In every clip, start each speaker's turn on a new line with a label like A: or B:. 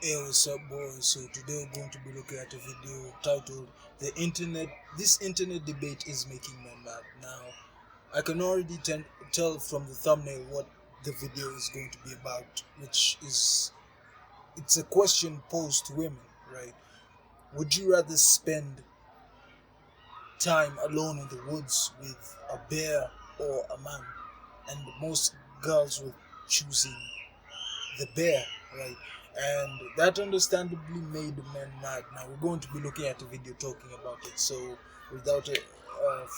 A: Hey, what's up, boys? So today we're going to be looking at a video titled "The Internet." This internet debate is making men mad. Now, I can already tell from the thumbnail what the video is going to be about, which is it's a question posed to women, right? Would you rather spend time alone in the woods with a bear or a man? And most girls were choosing the bear, right? And that understandably made men mad. Now we're going to be looking at a video talking about it. So without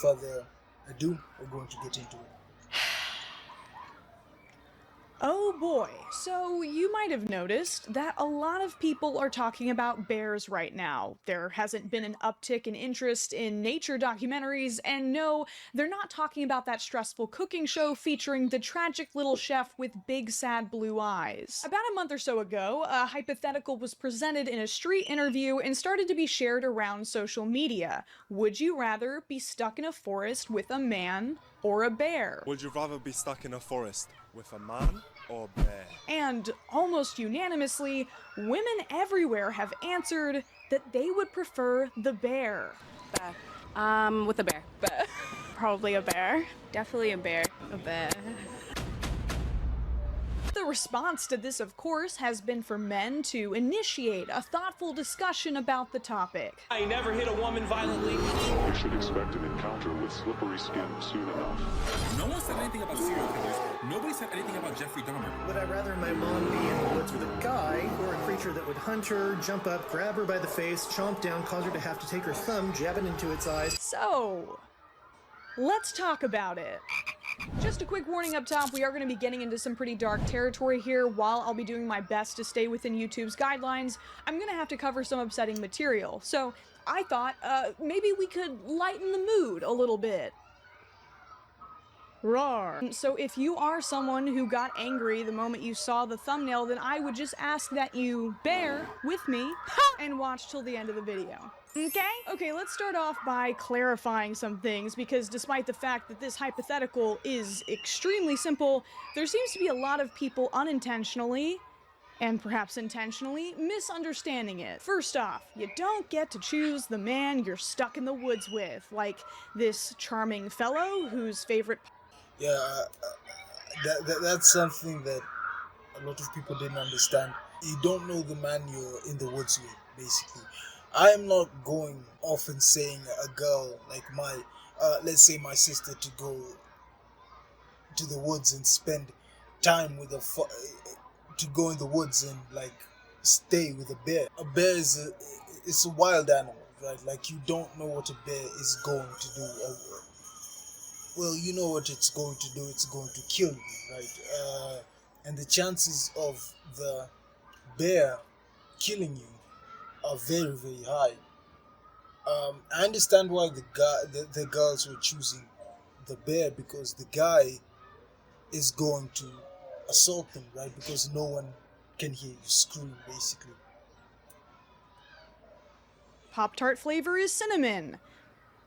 A: further ado, we're going to get into it.
B: Oh boy, so you might have noticed that a lot of people are talking about bears right now. There hasn't been an uptick in interest in nature documentaries, and no, they're not talking about that stressful cooking show featuring the tragic little chef with big sad blue eyes. About a month or so ago, a hypothetical was presented in a street interview and started to be shared around social media. Would you rather be stuck in a forest with a man or a bear?
C: Would you rather be stuck in a forest with a man or a bear?
B: And almost unanimously, women everywhere have answered that they would prefer the bear.
D: Bear. With a bear. Bear. Probably a bear. Definitely a bear. A bear.
B: The response to this, of course, has been for men to initiate a thoughtful discussion about the topic.
E: I never hit a woman violently.
F: You should expect an encounter with slippery skin soon enough.
G: No one said anything about serial killers. Nobody said anything about Jeffrey Dahmer.
H: Would I rather my mom be in the woods with a guy or a creature that would hunt her, jump up, grab her by the face, chomp down, cause her to have to take her thumb, jab it into its eyes?
B: So, let's talk about it. Just a quick warning up top, we are going to be getting into some pretty dark territory here. While I'll be doing my best to stay within YouTube's guidelines, I'm going to have to cover some upsetting material. So I thought maybe we could lighten the mood a little bit. Roar. So if you are someone who got angry the moment you saw the thumbnail, then I would just ask that you bear with me and watch till the end of the video. Okay, let's start off by clarifying some things, because despite the fact that this hypothetical is extremely simple, there seems to be a lot of people unintentionally, and perhaps intentionally, misunderstanding it. First off, you don't get to choose the man you're stuck in the woods with, like this charming fellow whose favorite...
A: Yeah, that's something that a lot of people didn't understand. You don't know the man you're in the woods with, basically. I am not going off and saying a girl like let's say my sister, to go to the woods and spend time with to go in the woods and like stay with a bear. A bear it's a wild animal, right? Like, you don't know what a bear is going to do. Well, you know what it's going to do. It's going to kill you, right? And the chances of the bear killing you are very, very high. I understand why the girls were choosing the bear, because the guy is going to assault them, right? Because no one can hear you scream, basically.
B: Pop-Tart flavor is cinnamon,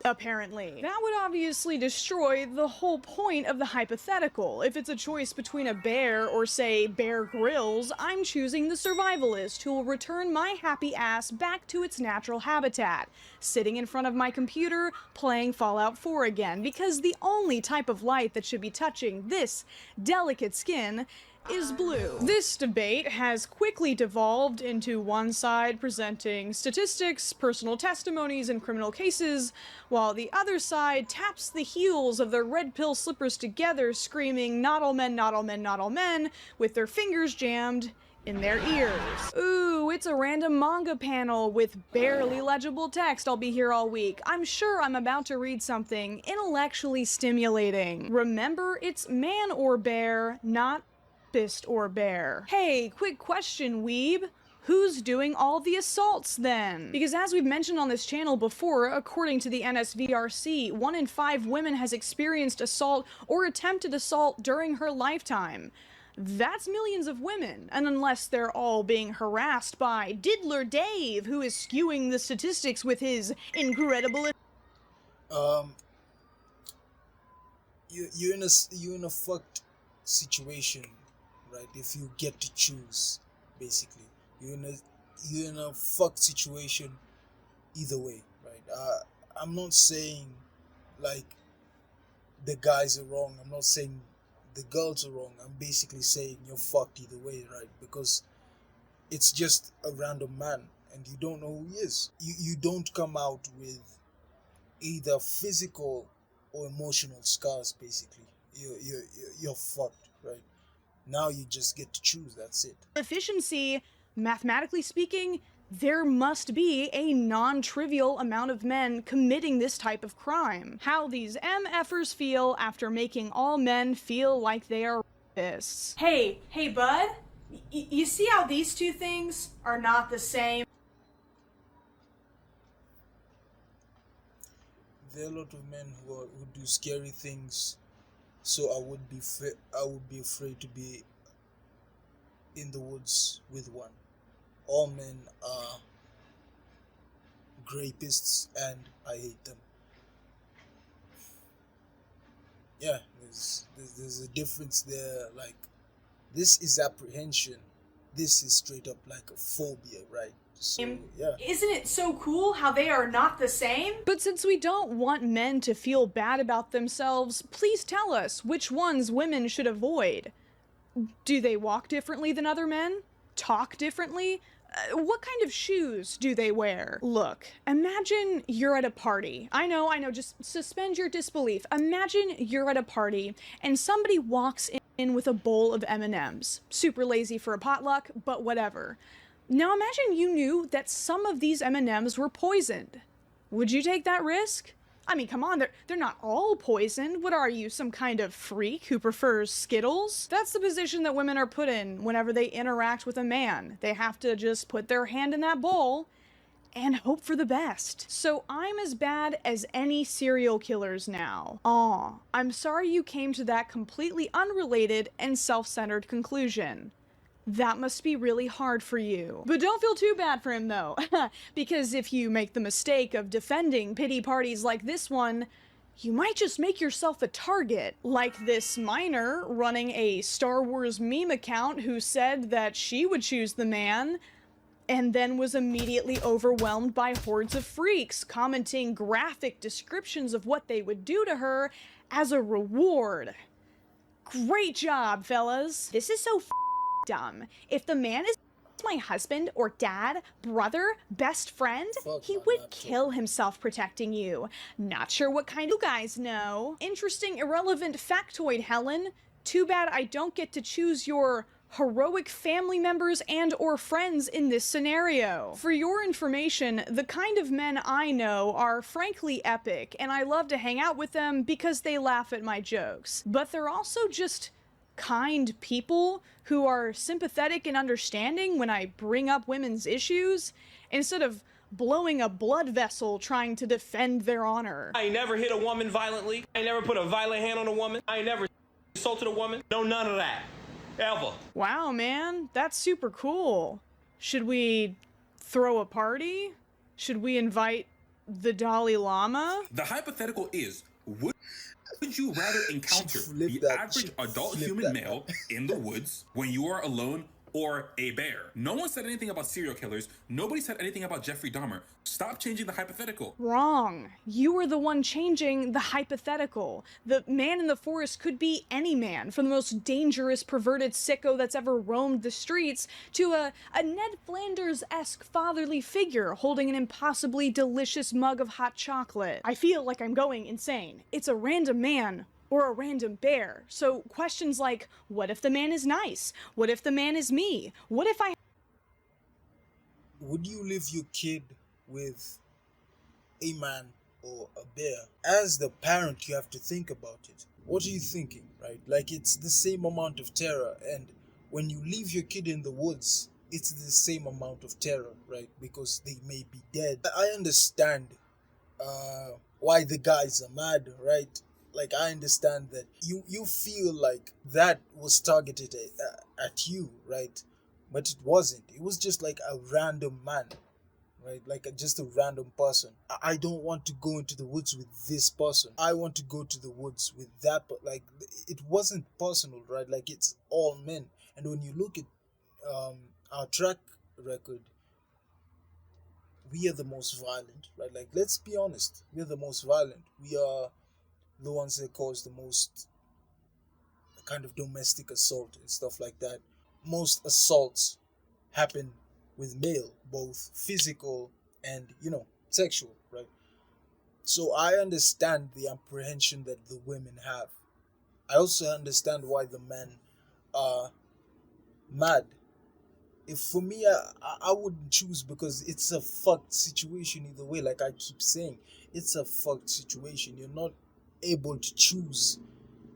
B: apparently. That would obviously destroy the whole point of the hypothetical. If it's a choice between a bear or, say, Bear Grylls, I'm choosing the survivalist who will return my happy ass back to its natural habitat, sitting in front of my computer, playing Fallout 4 again, because the only type of light that should be touching this delicate skin is blue. This debate has quickly devolved into one side presenting statistics, personal testimonies, and criminal cases, while the other side taps the heels of their red pill slippers together, screaming, "Not all men, not all men, not all men," with their fingers jammed in their ears. Ooh, it's a random manga panel with barely legible text. I'll be here all week. I'm sure I'm about to read something intellectually stimulating. Remember, it's man or bear, not beast or bear. Hey, quick question, weeb. Who's doing all the assaults then? Because as we've mentioned on this channel before, according to the NSVRC, 1 in 5 women has experienced assault or attempted assault during her lifetime. That's millions of women, and unless they're all being harassed by Diddler Dave, who is skewing the statistics with his incredible...
A: You're in a fucked situation, right? If you get to choose, basically, you're in a you're in a fucked situation either way, right? I'm not saying like the guys are wrong. I'm not saying the girls are wrong. I'm basically saying you're fucked either way, right? Because it's just a random man and you don't know who he is. You don't come out with either physical or emotional scars, basically. You're fucked, right? Now you just get to choose, that's it.
B: Efficiency, mathematically speaking, there must be a non-trivial amount of men committing this type of crime. How these MFers feel after making all men feel like they are rapists. Hey, bud, you see how these two things are not the same?
A: There are a lot of men who do scary things, so I would be afraid to be in the woods with one. All men are rapists, and I hate them. Yeah, there's a difference there. Like, this is apprehension. This is straight up like a phobia, right? So yeah.
B: Isn't it so cool how they are not the same? But since we don't want men to feel bad about themselves, please tell us which ones women should avoid. Do they walk differently than other men? Talk differently? What kind of shoes do they wear? Look, imagine you're at a party. I know, just suspend your disbelief. Imagine you're at a party and somebody walks in with a bowl of M&Ms. Super lazy for a potluck, but whatever. Now imagine you knew that some of these M&Ms were poisoned. Would you take that risk? I mean, come on, they're not all poisoned. What are you, some kind of freak who prefers Skittles? That's the position that women are put in whenever they interact with a man. They have to just put their hand in that bowl and hope for the best. So I'm as bad as any serial killers now. Aw, I'm sorry you came to that completely unrelated and self-centered conclusion. That must be really hard for you. But don't feel too bad for him though, because if you make the mistake of defending pity parties like this one, you might just make yourself a target, like this minor running a Star Wars meme account who said that she would choose the man, and then was immediately overwhelmed by hordes of freaks commenting graphic descriptions of what they would do to her as a reward. Great job, fellas. This is so dumb. If the man is my husband or dad, brother, best friend, he would kill himself protecting you. Not sure what kind you guys know. Interesting, irrelevant factoid, Helen. Too bad I don't get to choose your heroic family members and or friends in this scenario. For your information, the kind of men I know are frankly epic, and I love to hang out with them because they laugh at my jokes. But they're also just kind people who are sympathetic and understanding when I bring up women's issues, instead of blowing a blood vessel trying to defend their honor.
E: I ain't never hit a woman violently. I ain't never put a violent hand on a woman. I ain't never assaulted a woman. No, none of that. Ever.
B: Wow, man, that's super cool. Should we throw a party? Should we invite the Dalai Lama?
G: The hypothetical is, would you rather encounter the average adult human male in the woods when you are alone, or a bear? No one said anything about serial killers. Nobody said anything about Jeffrey Dahmer. Stop changing the hypothetical.
B: Wrong. You were the one changing the hypothetical. The man in the forest could be any man, from the most dangerous, perverted sicko that's ever roamed the streets to a Ned Flanders-esque fatherly figure holding an impossibly delicious mug of hot chocolate. I feel like I'm going insane. It's a random man or a random bear. So questions like, what if the man is nice? What if the man is me? What if I...
A: Would you leave your kid with a man or a bear? As the parent, you have to think about it. What are you thinking, right? Like, it's the same amount of terror, and when you leave your kid in the woods, it's the same amount of terror, right? Because they may be dead. I understand why the guys are mad, right? Like, I understand that you feel like that was targeted at you, right? But it wasn't. It was just like a random man, right? Like just a random person. I don't want to go into the woods with this person. I want to go to the woods with that. But like, it wasn't personal, right? Like, it's all men. And when you look at our track record, we are the most violent, right? Like, let's be honest, we are the most violent. We are the ones that cause the most kind of domestic assault and stuff like that. Most assaults happen with male, both physical and, sexual, right? So I understand the apprehension that the women have. I also understand why the men are mad. If for me, I wouldn't choose, because it's a fucked situation either way. Like I keep saying, it's a fucked situation. You're not able to choose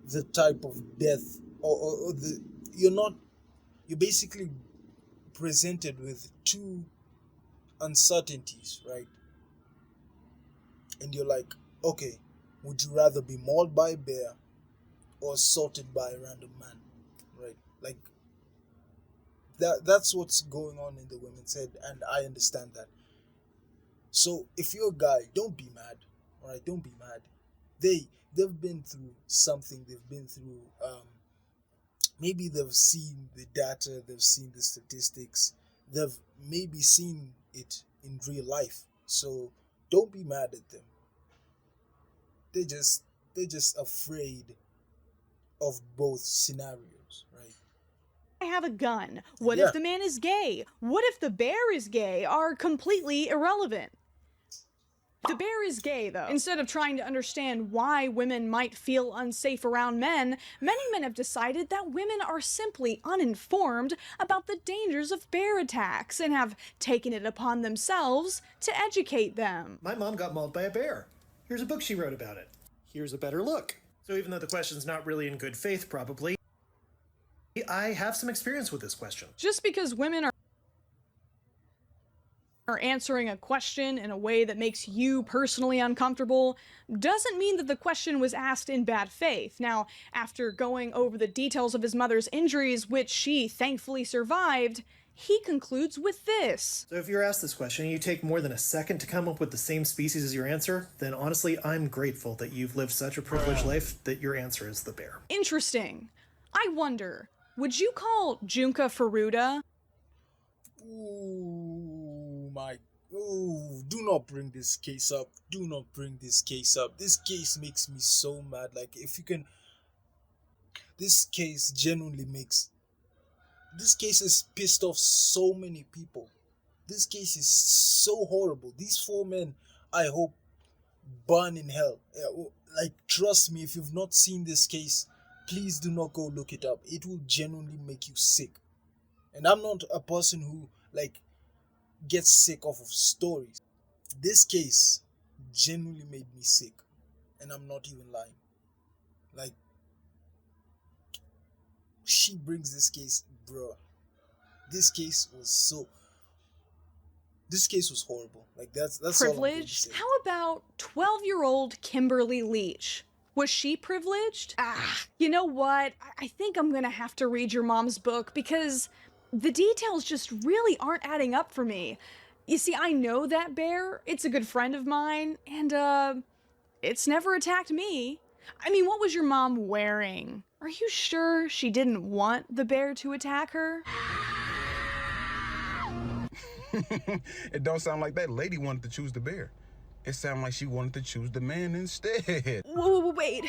A: the type of death, or the you're not you're basically presented with two uncertainties, right? And you're like, okay, would you rather be mauled by a bear or assaulted by a random man, right? Like that's what's going on in the women's head, and I understand that. So if you're a guy, don't be mad, all right? Don't be mad. They've been through something. They've been through maybe they've seen the data, they've seen the statistics, they've maybe seen it in real life. So don't be mad at them. They're just afraid of both scenarios, right?
B: I have a gun. What
A: Yeah.
B: if the man is gay? What if the bear is gay? Are completely irrelevant. The bear is gay, though. Instead of trying to understand why women might feel unsafe around men, many men have decided that women are simply uninformed about the dangers of bear attacks and have taken it upon themselves to educate them.
H: My mom got mauled by a bear. Here's a book she wrote about it. Here's a better look. So even though the question's not really in good faith, probably, I have some experience with this question.
B: Just because women are answering a question in a way that makes you personally uncomfortable doesn't mean that the question was asked in bad faith. Now, after going over the details of his mother's injuries, which she thankfully survived, he concludes with this.
H: So if you're asked this question and you take more than a second to come up with the same species as your answer, then honestly, I'm grateful that you've lived such a privileged life that your answer is the bear.
B: Interesting. I wonder, would you call Junka Furuta?
A: Do not bring this case up. Do not bring this case up. This case makes me so mad. Like, if you can, this case genuinely makes, this case has pissed off so many people. This case is so horrible. These four men, I hope, burn in hell. Like, trust me, if you've not seen this case, please do not go look it up. It will genuinely make you sick. And I'm not a person who, like, gets sick off of stories. This case genuinely made me sick. And I'm not even lying. Like, she brings this case, bro. This case was horrible. Like, that's all I'm going to
B: Privileged?
A: say.
B: How about 12-year-old Kimberly Leach? Was she privileged? You know what? I think I'm gonna have to read your mom's book, because the details just really aren't adding up for me. You see, I know that bear, it's a good friend of mine, and it's never attacked me. I mean, what was your mom wearing? Are you sure she didn't want the bear to attack her?
I: It don't sound like that lady wanted to choose the bear. It sounded like she wanted to choose the man instead.
B: Whoa, wait.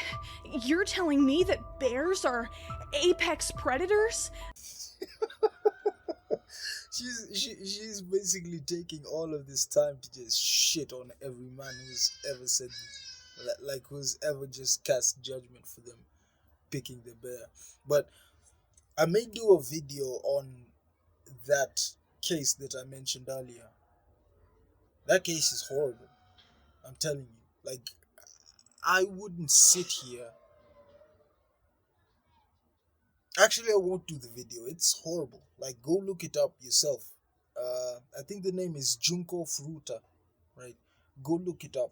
B: You're telling me that bears are apex predators?
A: She's basically taking all of this time to just shit on every man who's ever said, like, who's ever just cast judgment for them picking the bear. But I may do a video on that case that I mentioned earlier. That case is horrible. I'm telling you. Like, I wouldn't sit here. Actually, I won't do the video. It's horrible. Like, go look it up yourself. I think the name is Junko Furuta, right? Go look it up.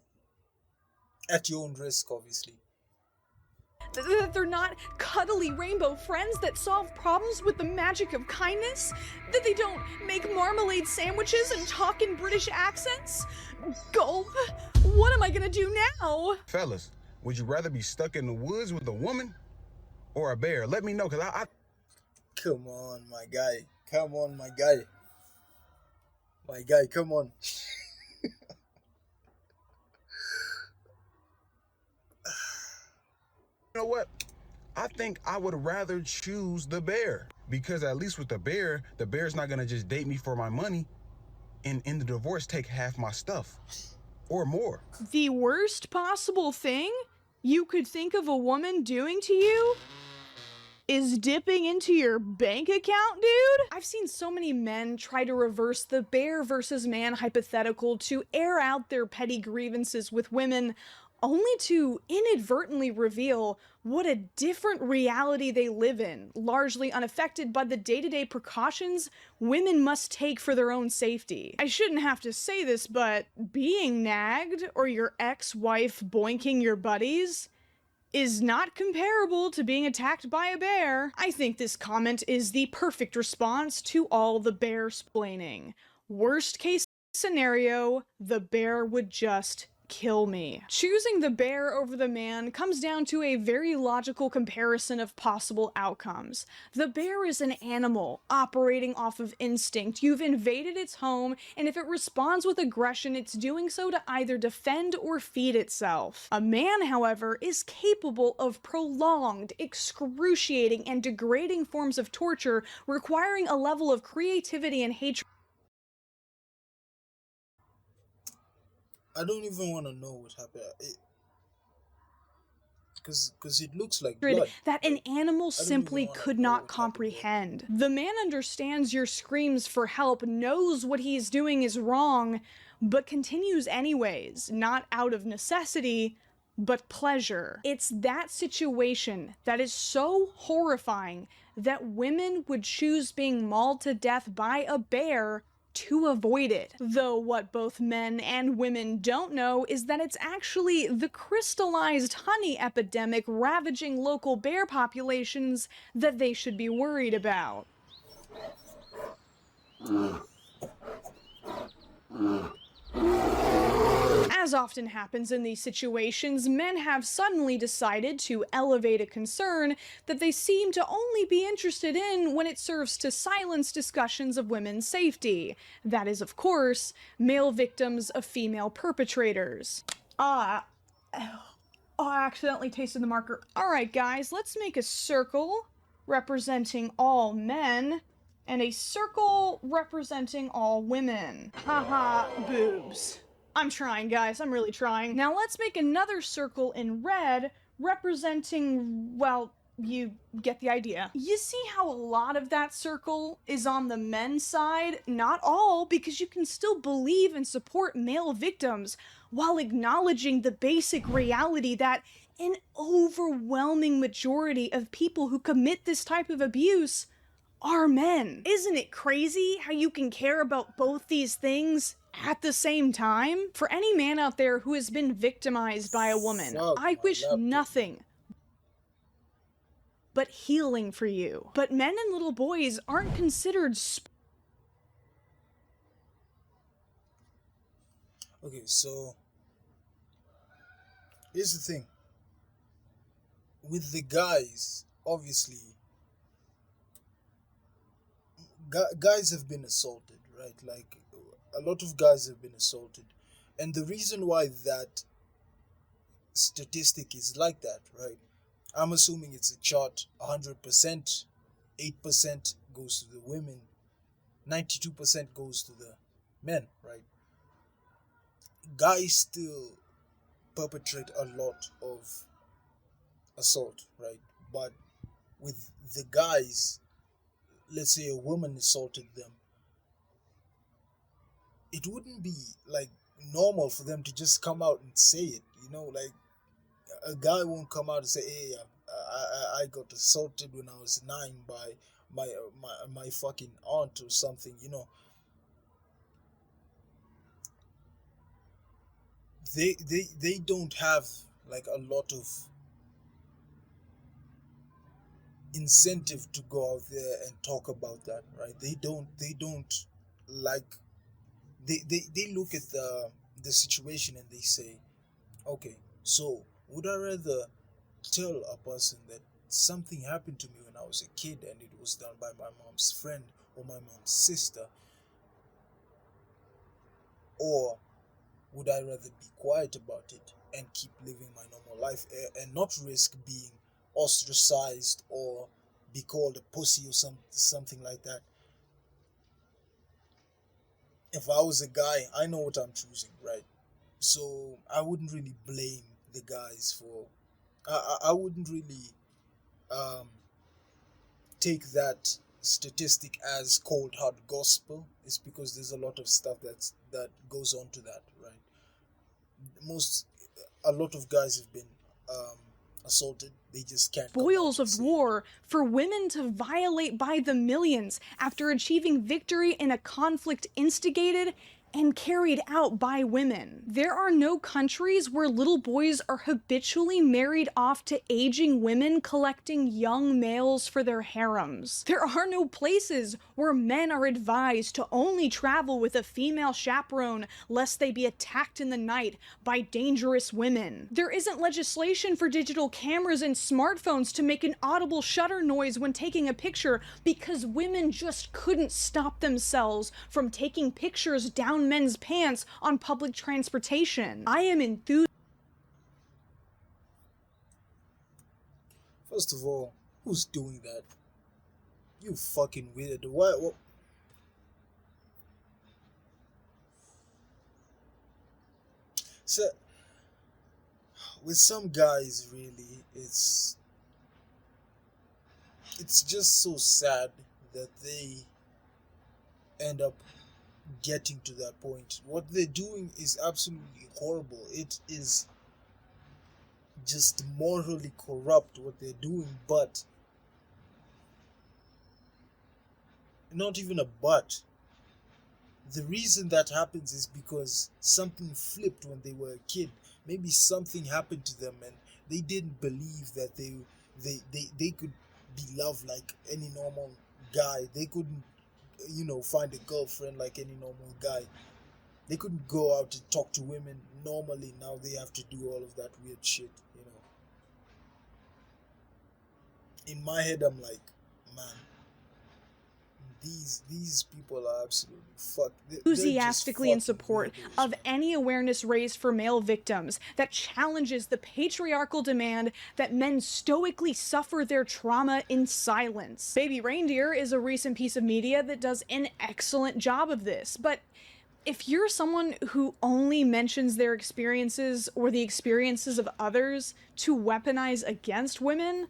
A: At your own risk, obviously.
B: That they're not cuddly rainbow friends that solve problems with the magic of kindness? That they don't make marmalade sandwiches and talk in British accents? Gulp. What am I gonna do now?
I: Fellas, would you rather be stuck in the woods with a woman or a bear? Let me know, because I...
A: Come on, my guy. Come on, my guy. My guy, come on.
I: know what? I think I would rather choose the bear, because at least with the bear's not gonna just date me for my money and in the divorce take half my stuff or more.
B: The worst possible thing you could think of a woman doing to you is dipping into your bank account, dude? I've seen so many men try to reverse the bear versus man hypothetical to air out their petty grievances with women, only to inadvertently reveal what a different reality they live in, largely unaffected by the day-to-day precautions women must take for their own safety. I shouldn't have to say this, but being nagged or your ex-wife boinking your buddies is not comparable to being attacked by a bear. I think this comment is the perfect response to all the bear-splaining. Worst case scenario, the bear would just kill me. Choosing the bear over the man comes down to a very logical comparison of possible outcomes. The bear is an animal operating off of instinct. You've invaded its home, and if it responds with aggression, it's doing so to either defend or feed itself. A man, however, is capable of prolonged, excruciating, and degrading forms of torture, requiring a level of creativity and hatred
A: I don't even want to know what happened. Because it looks like blood.
B: that an animal
A: I don't
B: simply
A: even wanna
B: could
A: know
B: not
A: what happened
B: comprehend. The man understands your screams for help, knows what he's doing is wrong, but continues anyways, not out of necessity, but pleasure. It's that situation that is so horrifying that women would choose being mauled to death by a bear to avoid it. Though what both men and women don't know is that it's actually the crystallized honey epidemic ravaging local bear populations that they should be worried about. As often happens in these situations, men have suddenly decided to elevate a concern that they seem to only be interested in when it serves to silence discussions of women's safety. That is, of course, male victims of female perpetrators. I accidentally tasted the marker. Alright guys, let's make a circle representing all men and a circle representing all women. Haha, boobs. I'm trying, guys. I'm really trying. Now let's make another circle in red representing, well, you get the idea. You see how a lot of that circle is on the men's side? Not all, because you can still believe and support male victims while acknowledging the basic reality that an overwhelming majority of people who commit this type of abuse are men. Isn't it crazy how you can care about both these things at the same time? For any man out there who has been victimized by a woman,
A: Fuck
B: I
A: my
B: wish
A: laptop.
B: nothing but healing for you. But men and little boys aren't considered
A: Okay, so here's the thing. With the guys, obviously, guys have been assaulted, right? Like, a lot of guys have been assaulted. And the reason why that statistic is like that, right? I'm assuming it's a chart 100%, 8% goes to the women, 92% goes to the men, right? Guys still perpetrate a lot of assault, right? But with the guys, let's say a woman assaulted them, it wouldn't be like normal for them to just come out and say it, you know, like a guy won't come out and say, hey, I got assaulted when I was 9 by my fucking aunt or something, you know. They don't have like a lot of incentive to go out there and talk about that, right? They don't like they look at the situation and they say, okay, so would I rather tell a person that something happened to me when I was a kid and it was done by my mom's friend or my mom's sister, or would I rather be quiet about it and keep living my normal life and not risk being ostracized or be called a pussy or something like that. If I was a guy, I know what I'm choosing, right? So I wouldn't really blame the guys for. I wouldn't really um, take that statistic as cold hard gospel. It's because there's a lot of stuff that goes on to that, right? Most A lot of guys have been um, assaulted. They just can't come out
B: spoils
A: and
B: of
A: say it.
B: war for women to violate by the millions after achieving victory in a conflict instigated and carried out by women. There are no countries where little boys are habitually married off to aging women collecting young males for their harems. There are no places where men are advised to only travel with a female chaperone lest they be attacked in the night by dangerous women. There isn't legislation for digital cameras and smartphones to make an audible shutter noise when taking a picture because women just couldn't stop themselves from taking pictures down men's pants on public transportation. I am enthused.
A: First of all, who's doing that? You fucking weird. What? So, with some guys, really, it's just so sad that they end up getting to that point. What they're doing is absolutely horrible. It is just morally corrupt what they're doing, but not even a but. The reason that happens is because something flipped when they were a kid. Maybe something happened to them and they didn't believe that they could be loved like any normal guy. They couldn't, find a girlfriend like any normal guy. They couldn't go out and talk to women normally. Now they have to do all of that weird shit, In my head, I'm like, man, these people are absolutely fucked.
B: Enthusiastically in support of any awareness raised for male victims that challenges the patriarchal demand that men stoically suffer their trauma in silence. Baby Reindeer is a recent piece of media that does an excellent job of this, but if you're someone who only mentions their experiences or the experiences of others to weaponize against women,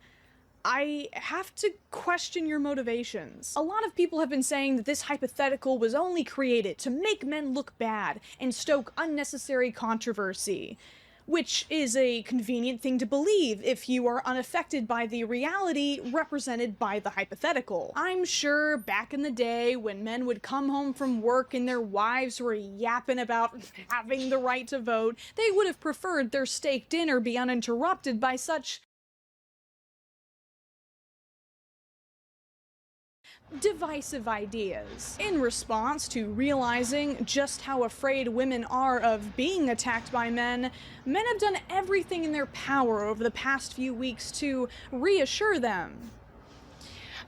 B: I have to question your motivations. A lot of people have been saying that this hypothetical was only created to make men look bad and stoke unnecessary controversy, which is a convenient thing to believe if you are unaffected by the reality represented by the hypothetical. I'm sure back in the day when men would come home from work and their wives were yapping about having the right to vote, they would have preferred their steak dinner be uninterrupted by such divisive ideas. In response to realizing just how afraid women are of being attacked by men, men have done everything in their power over the past few weeks to reassure them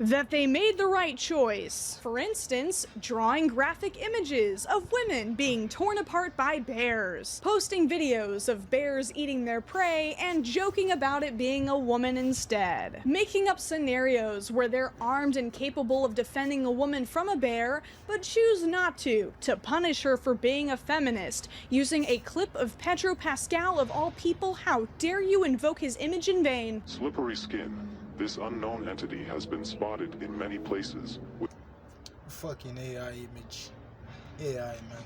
B: that they made the right choice. For instance, drawing graphic images of women being torn apart by bears, posting videos of bears eating their prey, and joking about it being a woman instead. Making up scenarios where they're armed and capable of defending a woman from a bear, but choose not to punish her for being a feminist, using a clip of Pedro Pascal of all people. How dare you invoke his image in vain?
F: Slippery skin. This unknown entity has been spotted in many places.
A: Fucking AI image. AI, man.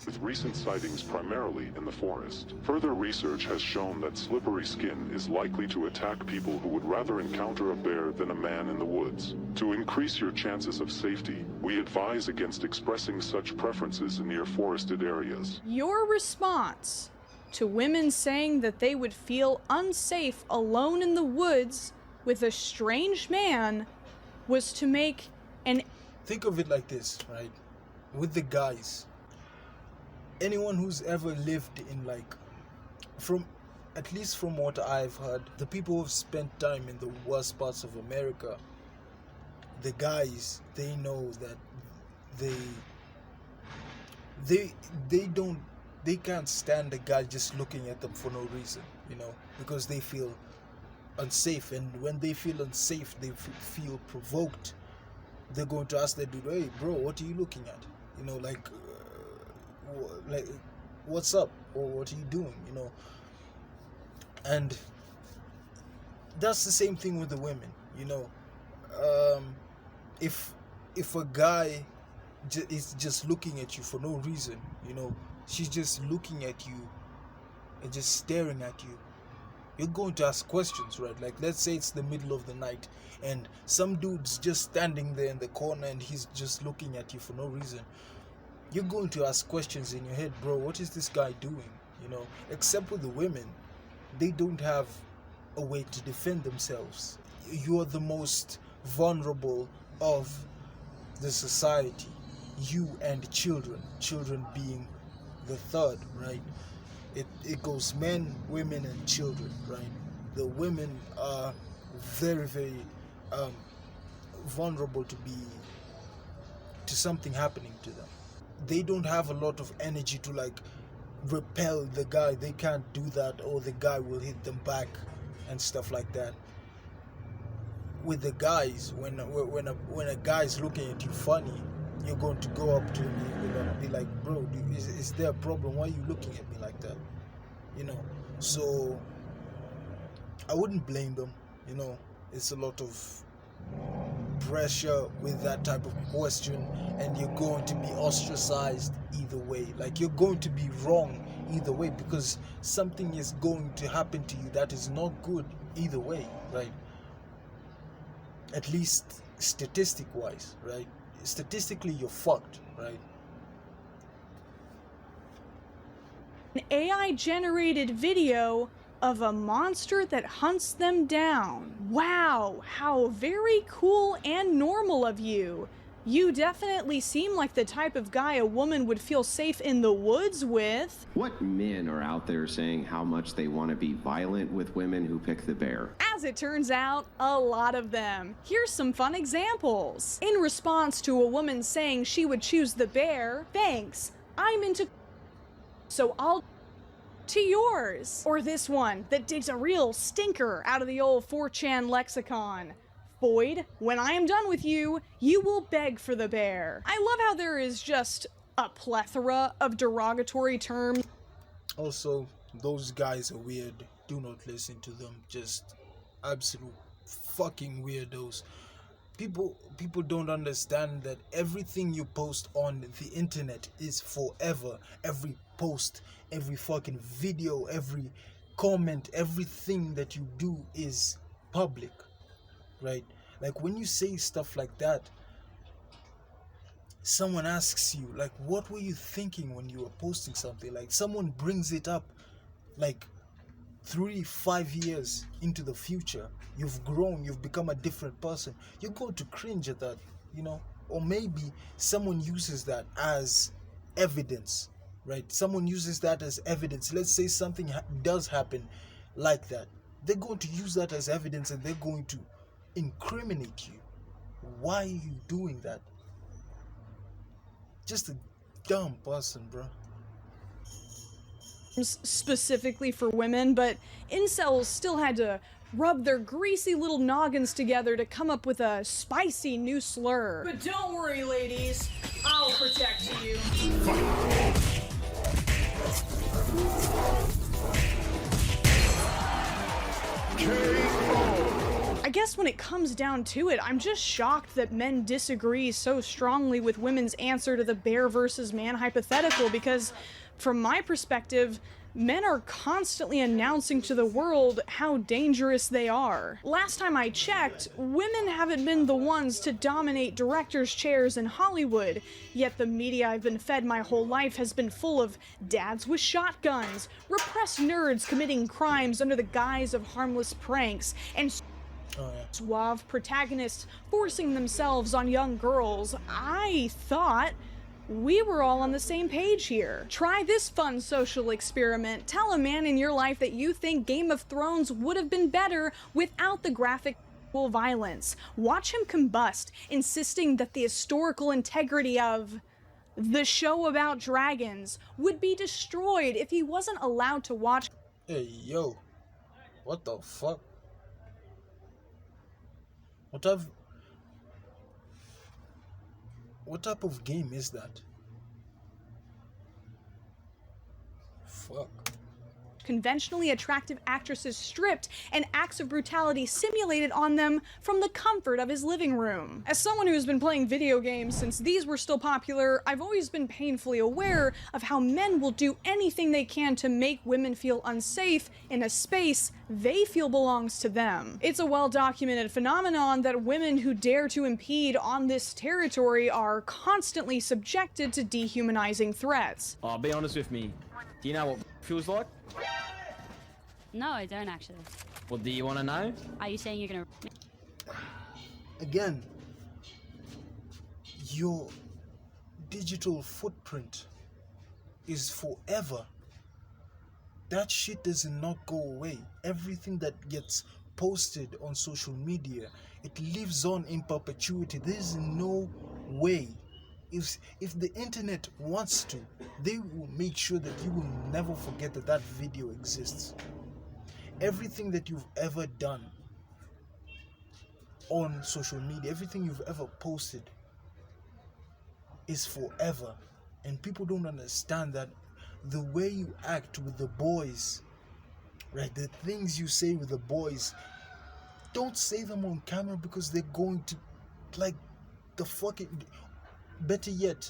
F: With recent sightings primarily in the forest. Further research has shown that slippery skin is likely to attack people who would rather encounter a bear than a man in the woods. To increase your chances of safety, we advise against expressing such preferences in near forested areas.
B: Your response to women saying that they would feel unsafe alone in the woods with a strange man was to make an...
A: Think of it like this, right? With the guys, anyone who's ever lived in at least from what I've heard, the people who've spent time in the worst parts of America, the guys, they know that they can't stand a guy just looking at them for no reason, because they feel unsafe, and when they feel unsafe, they feel provoked, they're going to ask that dude, hey bro, what are you looking at? You know, like what's up, or what are you doing? You know. And that's the same thing with the women, you know. If a guy is just looking at you for no reason, you know, she's just looking at you and just staring at you, you're going to ask questions, right? Like, let's say it's the middle of the night and some dude's just standing there in the corner and he's just looking at you for no reason. You're going to ask questions in your head, bro, what is this guy doing? You know, except with the women, they don't have a way to defend themselves. You're the most vulnerable of the society, you and children being the third, right? It goes men, women, and children, right? The women are very, very vulnerable to something happening to them. They don't have a lot of energy to like repel the guy. They can't do that, or the guy will hit them back and stuff like that. With the guys, when a guy's looking at you funny, you're going to go up to him and you're going to be like, bro, is there a problem? Why are you looking at me like that? You know, so I wouldn't blame them. You know, it's a lot of pressure with that type of question, and you're going to be ostracized either way. Like, you're going to be wrong either way, because something is going to happen to you that is not good either way, right? At least statistic wise, right? Statistically, you're fucked, right?
B: An AI generated video of a monster that hunts them down. Wow, how very cool and normal of you. You definitely seem like the type of guy a woman would feel safe in the woods with.
J: What men are out there saying how much they want to be violent with women who pick the bear?
B: As it turns out, a lot of them. Here's some fun examples. In response to a woman saying she would choose the bear, thanks, I'm into so I'll to yours. Or this one that digs a real stinker out of the old 4chan lexicon. Boyd, when I am done with you, you will beg for the bear. I love how there is just a plethora of derogatory terms.
A: Also, those guys are weird. Do not listen to them. Just absolute fucking weirdos. People don't understand that everything you post on the internet is forever. Every post, every fucking video, every comment, everything that you do is public, right? Like, when you say stuff like that, someone asks you, like, what were you thinking when you were posting something? Like, someone brings it up, like, 3-5 years into the future. You've grown, you've become a different person. You're going to cringe at that, you know? Or maybe someone uses that as evidence, right? Someone uses that as evidence. Let's say something does happen like that. They're going to use that as evidence and they're going to incriminate you. Why are you doing that? Just a dumb person, bro.
B: Specifically for women, but incels still had to rub their greasy little noggins together to come up with a spicy new slur. But don't worry, ladies, I'll protect you. I guess when it comes down to it, I'm just shocked that men disagree so strongly with women's answer to the bear versus man hypothetical, because from my perspective, men are constantly announcing to the world how dangerous they are. Last time I checked, women haven't been the ones to dominate directors' chairs in Hollywood, yet the media I've been fed my whole life has been full of dads with shotguns, repressed nerds committing crimes under the guise of harmless pranks, and suave protagonists forcing themselves on young girls. I thought we were all on the same page here. Try this fun social experiment. Tell a man in your life that you think Game of Thrones would have been better without the graphic violence. Watch him combust, insisting that the historical integrity of the show about dragons would be destroyed if he wasn't allowed to watch.
A: Hey, yo. What the fuck? What type what type of game is that? Fuck.
B: Conventionally attractive actresses stripped and acts of brutality simulated on them from the comfort of his living room. As someone who's been playing video games since these were still popular, I've always been painfully aware of how men will do anything they can to make women feel unsafe in a space they feel belongs to them. It's a well-documented phenomenon that women who dare to impede on this territory are constantly subjected to dehumanizing threats.
K: Oh, be honest with me. Do you know what feels like?
L: No, I don't actually.
K: Well, do you want to know?
L: Are you saying you're gonna...
A: Again, your digital footprint is forever. That shit does not go away. Everything that gets posted on social media, it lives on in perpetuity. There is no way. If the internet wants to, they will make sure that you will never forget that that video exists. Everything that you've ever done on social media, everything you've ever posted is forever. And people don't understand that the way you act with the boys, right, the things you say with the boys, don't say them on camera because they're going to, like, the fucking... Better yet,